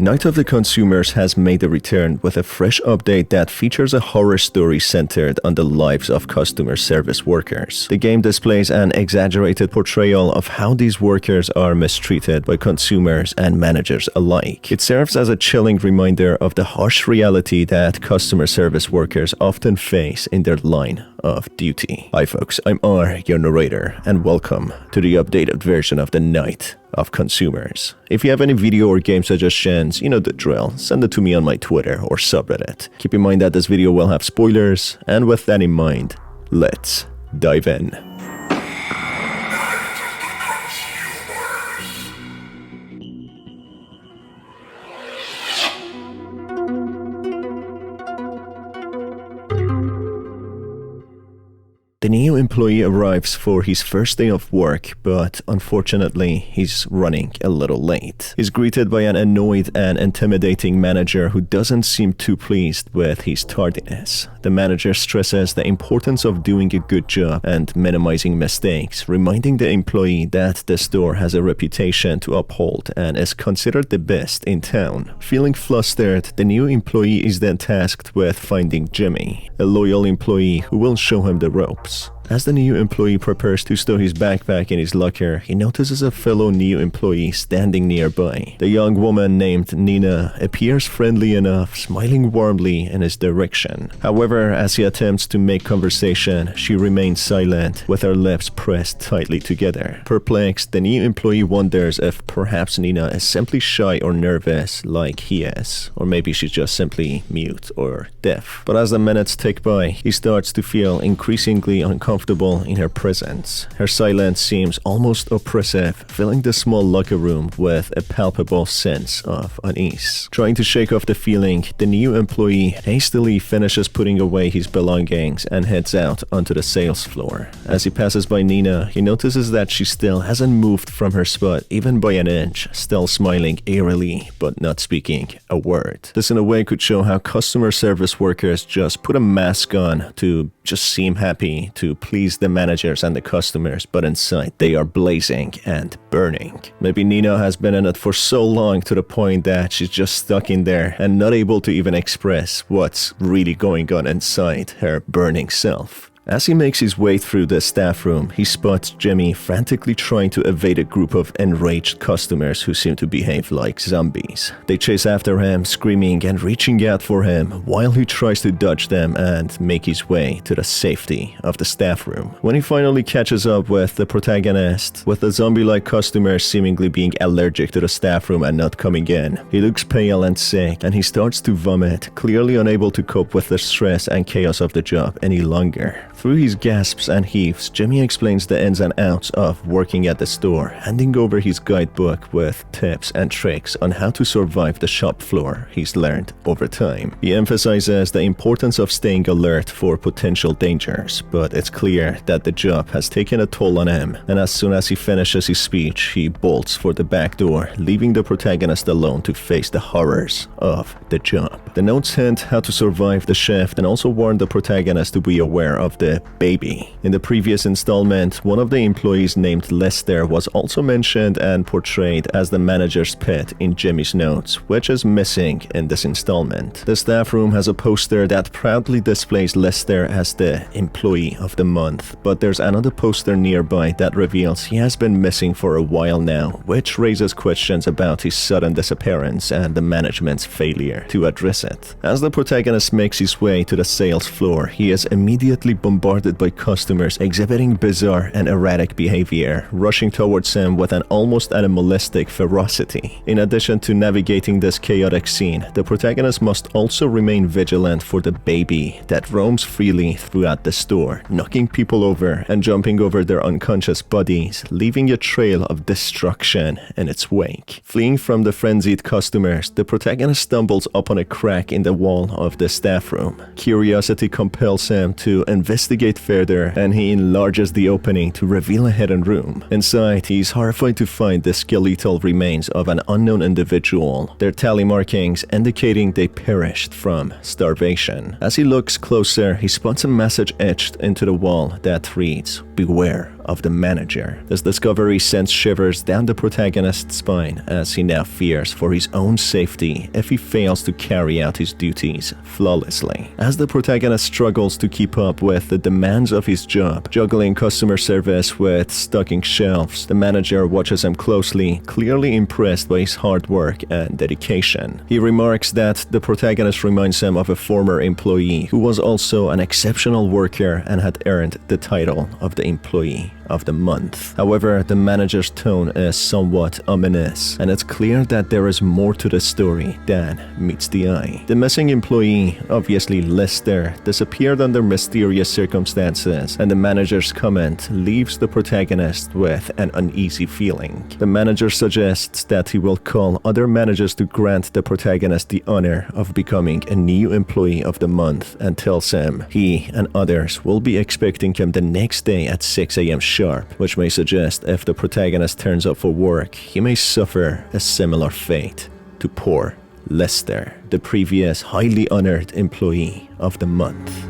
Night of the Consumers has made a return with a fresh update that features a horror story centered on the lives of customer service workers. The game displays an exaggerated portrayal of how these workers are mistreated by consumers and managers alike. It serves as a chilling reminder of the harsh reality that customer service workers often face in their line of duty. Hi folks, I'm R, your narrator, and welcome to the updated version of the Night of Consumers. If you have any video or game suggestions, you know the drill, send it to me on my Twitter or subreddit. Keep in mind that this video will have spoilers, and with that in mind, let's dive in. The new employee arrives for his first day of work, but unfortunately, he's running a little late. He's greeted by an annoyed and intimidating manager who doesn't seem too pleased with his tardiness. The manager stresses the importance of doing a good job and minimizing mistakes, reminding the employee that the store has a reputation to uphold and is considered the best in town. Feeling flustered, the new employee is then tasked with finding Jimmy, a loyal employee who will show him the ropes. As the new employee prepares to stow his backpack in his locker, he notices a fellow new employee standing nearby. The young woman named Nina appears friendly enough, smiling warmly in his direction. However, as he attempts to make conversation, she remains silent, with her lips pressed tightly together. Perplexed, the new employee wonders if perhaps Nina is simply shy or nervous like he is, or maybe she's just simply mute or deaf. But as the minutes tick by, he starts to feel increasingly uncomfortable in her presence. Her silence seems almost oppressive, filling the small locker room with a palpable sense of unease. Trying to shake off the feeling, the new employee hastily finishes putting away his belongings and heads out onto the sales floor. As he passes by Nina, he notices that she still hasn't moved from her spot even by an inch, still smiling eerily but not speaking a word. This in a way could show how customer service workers just put a mask on to just seem happy to please the managers and the customers, but inside they are blazing and burning. Maybe Nina has been in it for so long to the point that she's just stuck in there and not able to even express what's really going on inside her burning self. As he makes his way through the staff room, he spots Jimmy frantically trying to evade a group of enraged customers who seem to behave like zombies. They chase after him, screaming and reaching out for him, while he tries to dodge them and make his way to the safety of the staff room. When he finally catches up with the protagonist, with the zombie-like customers seemingly being allergic to the staff room and not coming in, he looks pale and sick, and he starts to vomit, clearly unable to cope with the stress and chaos of the job any longer. Through his gasps and heaves, Jimmy explains the ins and outs of working at the store, handing over his guidebook with tips and tricks on how to survive the shop floor he's learned over time. He emphasizes the importance of staying alert for potential dangers, but it's clear that the job has taken a toll on him, and as soon as he finishes his speech, he bolts for the back door, leaving the protagonist alone to face the horrors of the job. The notes hint how to survive the shift and also warn the protagonist to be aware of the baby. In the previous installment, one of the employees named Lester was also mentioned and portrayed as the manager's pet in Jimmy's notes, which is missing in this installment. The staff room has a poster that proudly displays Lester as the employee of the month, but there's another poster nearby that reveals he has been missing for a while now, which raises questions about his sudden disappearance and the management's failure to address it. As the protagonist makes his way to the sales floor, he is immediately bombarded by customers exhibiting bizarre and erratic behavior, rushing towards him with an almost animalistic ferocity. In addition to navigating this chaotic scene, the protagonist must also remain vigilant for the baby that roams freely throughout the store, knocking people over and jumping over their unconscious bodies, leaving a trail of destruction in its wake. Fleeing from the frenzied customers, the protagonist stumbles upon a crack in the wall of the staff room. Curiosity compels him to investigate further, and he enlarges the opening to reveal a hidden room. Inside, he is horrified to find the skeletal remains of an unknown individual, their tally markings indicating they perished from starvation. As he looks closer, he spots a message etched into the wall that reads, "Beware of the manager. This discovery sends shivers down the protagonist's spine as he now fears for his own safety if he fails to carry out his duties flawlessly. As the protagonist struggles to keep up with the demands of his job, juggling customer service with stocking shelves, the manager watches him closely, clearly impressed by his hard work and dedication. He remarks that the protagonist reminds him of a former employee who was also an exceptional worker and had earned the title of the Employee of the Month. However, the manager's tone is somewhat ominous, and it's clear that there is more to the story than meets the eye. The missing employee, obviously Lester, disappeared under mysterious circumstances, and the manager's comment leaves the protagonist with an uneasy feeling. The manager suggests that he will call other managers to grant the protagonist the honor of becoming a new Employee of the Month and tells him he and others will be expecting him the next day at 6 a.m. sharp, which may suggest if the protagonist turns up for work, he may suffer a similar fate to poor Lester, the previous highly honored Employee of the Month.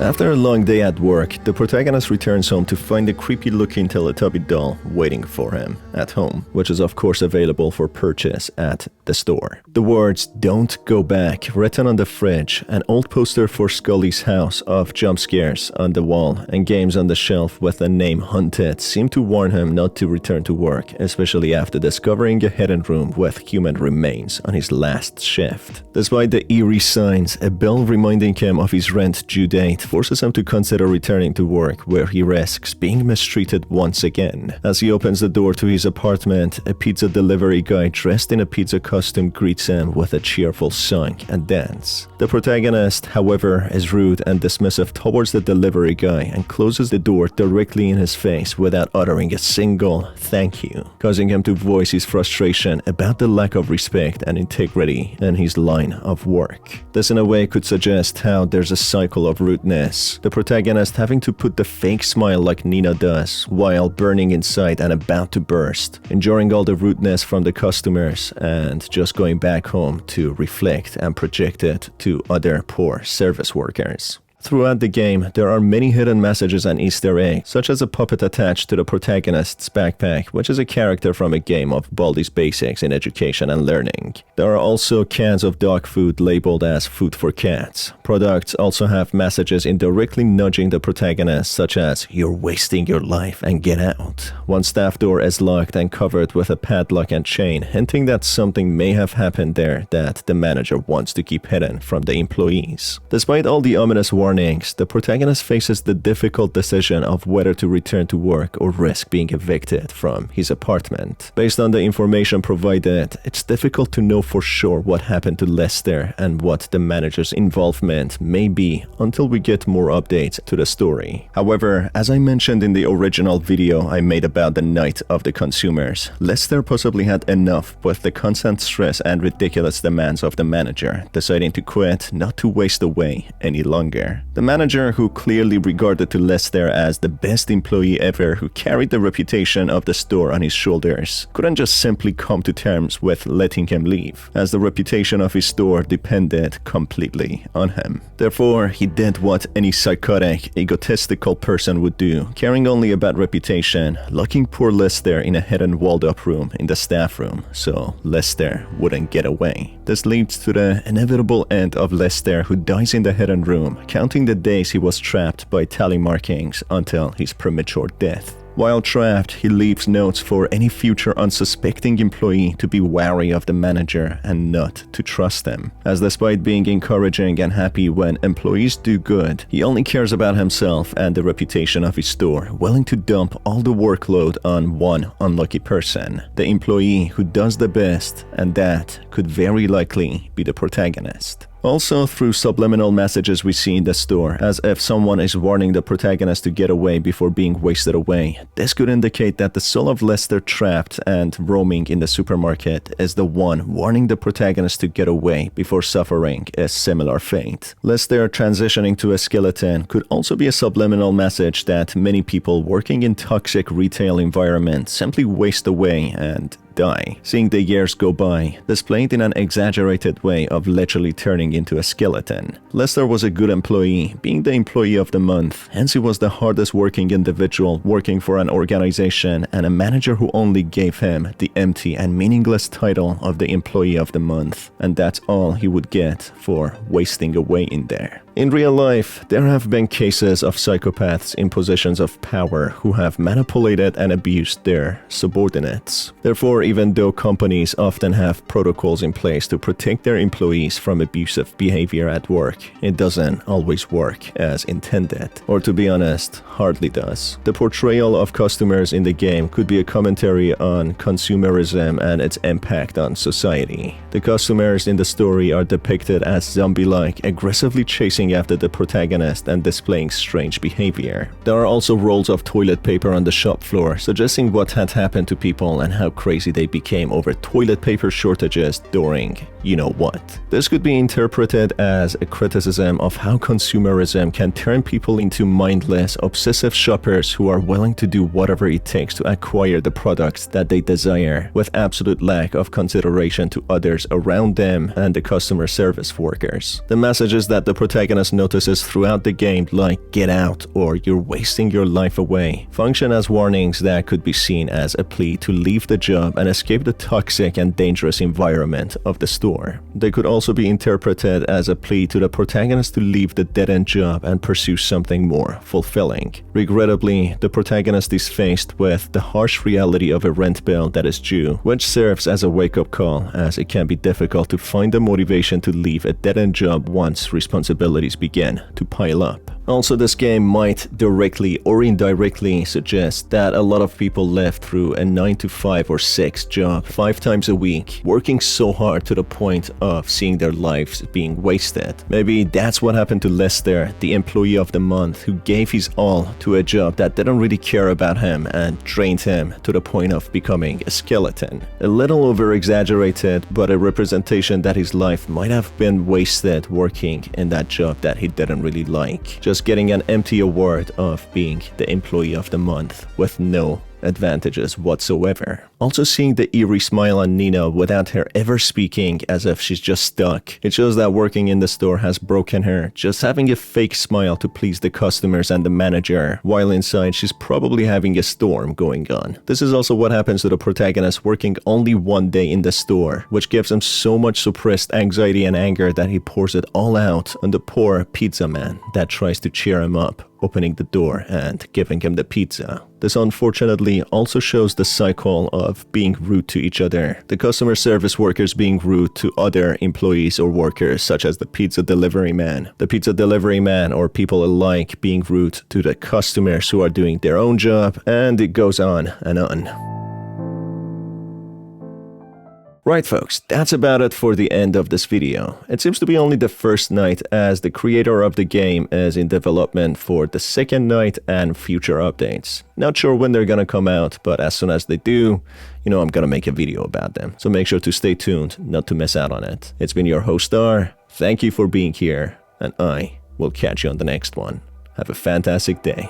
After a long day at work, the protagonist returns home to find a creepy-looking Teletubby doll waiting for him at home, which is of course available for purchase at the store. The words "Don't go back" written on the fridge, an old poster for Scully's house of jump scares on the wall, and games on the shelf with the name Hunted seem to warn him not to return to work, especially after discovering a hidden room with human remains on his last shift. Despite the eerie signs, a bell reminding him of his rent due date forces him to consider returning to work, where he risks being mistreated once again. As he opens the door to his apartment, a pizza delivery guy dressed in a pizza costume greets him with a cheerful song and dance. The protagonist, however, is rude and dismissive towards the delivery guy and closes the door directly in his face without uttering a single thank you, causing him to voice his frustration about the lack of respect and integrity in his line of work. This in a way could suggest how there's a cycle of rudeness, the protagonist having to put the fake smile like Nina does while burning inside and about to burst, enduring all the rudeness from the customers and just going back home to reflect and project it to other poor service workers. Throughout the game, there are many hidden messages and Easter eggs, such as a puppet attached to the protagonist's backpack, which is a character from a game of Baldi's Basics in education and learning. There are also cans of dog food labeled as food for cats. Products also have messages indirectly nudging the protagonist, such as "You're wasting your life and get out." One staff door is locked and covered with a padlock and chain, hinting that something may have happened there that the manager wants to keep hidden from the employees. Despite all the ominous warnings, the protagonist faces the difficult decision of whether to return to work or risk being evicted from his apartment. Based on the information provided, it's difficult to know for sure what happened to Lester and what the manager's involvement may be until we get more updates to the story. However, as I mentioned in the original video I made about the night of the consumers, Lester possibly had enough with the constant stress and ridiculous demands of the manager, deciding to quit not to waste away any longer. The manager, who clearly regarded to Lester as the best employee ever, who carried the reputation of the store on his shoulders, couldn't just simply come to terms with letting him leave, as the reputation of his store depended completely on him. Therefore, he did what any psychotic, egotistical person would do, caring only about reputation, locking poor Lester in a hidden walled-up room in the staff room, so Lester wouldn't get away. This leads to the inevitable end of Lester, who dies in the hidden room, counting the days he was trapped by tally markings until his premature death. While trapped, he leaves notes for any future unsuspecting employee to be wary of the manager and not to trust him, as despite being encouraging and happy when employees do good, he only cares about himself and the reputation of his store, willing to dump all the workload on one unlucky person, the employee who does the best, and that could very likely be the protagonist. Also, through subliminal messages we see in the store, as if someone is warning the protagonist to get away before being wasted away. This could indicate that the soul of Lester trapped and roaming in the supermarket is the one warning the protagonist to get away before suffering a similar fate. Lester transitioning to a skeleton could also be a subliminal message that many people working in toxic retail environments simply waste away and die. Seeing the years go by, displayed in an exaggerated way of literally turning into a skeleton. Lester was a good employee, being the employee of the month, hence he was the hardest working individual working for an organization and a manager who only gave him the empty and meaningless title of the employee of the month, and that's all he would get for wasting away in there. In real life, there have been cases of psychopaths in positions of power who have manipulated and abused their subordinates. Therefore, even though companies often have protocols in place to protect their employees from abusive behavior at work, it doesn't always work as intended. Or to be honest, hardly does. The portrayal of customers in the game could be a commentary on consumerism and its impact on society. The customers in the story are depicted as zombie-like, aggressively chasing after the protagonist and displaying strange behavior. There are also rolls of toilet paper on the shop floor, suggesting what had happened to people and how crazy they became over toilet paper shortages during you know what. This could be interpreted as a criticism of how consumerism can turn people into mindless, obsessive shoppers who are willing to do whatever it takes to acquire the products that they desire, with absolute lack of consideration to others around them and the customer service workers. The messages that the protagonist notices throughout the game, like "get out" or "you're wasting your life away," function as warnings that could be seen as a plea to leave the job and escape the toxic and dangerous environment of the store. They could also be interpreted as a plea to the protagonist to leave the dead-end job and pursue something more fulfilling. Regrettably, the protagonist is faced with the harsh reality of a rent bill that is due, which serves as a wake-up call, as it can be difficult to find the motivation to leave a dead-end job once responsibilities begin to pile up. Also, this game might directly or indirectly suggest that a lot of people live through a 9 to 5 or 6 job 5 times a week, working so hard to the point of seeing their lives being wasted. Maybe that's what happened to Lester, the employee of the month, who gave his all to a job that didn't really care about him and drained him to the point of becoming a skeleton. A little over-exaggerated, but a representation that his life might have been wasted working in that job that he didn't really like. Just getting an empty award of being the employee of the month with no advantages whatsoever. Also, seeing the eerie smile on Nina without her ever speaking, as if she's just stuck. It shows that working in the store has broken her, just having a fake smile to please the customers and the manager, while inside she's probably having a storm going on. This is also what happens to the protagonist working only one day in the store, which gives him so much suppressed anxiety and anger that he pours it all out on the poor pizza man that tries to cheer him up, opening the door and giving him the pizza. This unfortunately also shows the cycle of being rude to each other. The customer service workers being rude to other employees or workers, such as the pizza delivery man. The pizza delivery man or people alike being rude to the customers who are doing their own job, and it goes on and on. Right folks, that's about it for the end of this video. It seems to be only the first night, as the creator of the game is in development for the second night and future updates. Not sure when they're gonna come out, but as soon as they do, you know I'm gonna make a video about them. So make sure to stay tuned not to miss out on it. It's been your host Star, thank you for being here, and I will catch you on the next one. Have a fantastic day.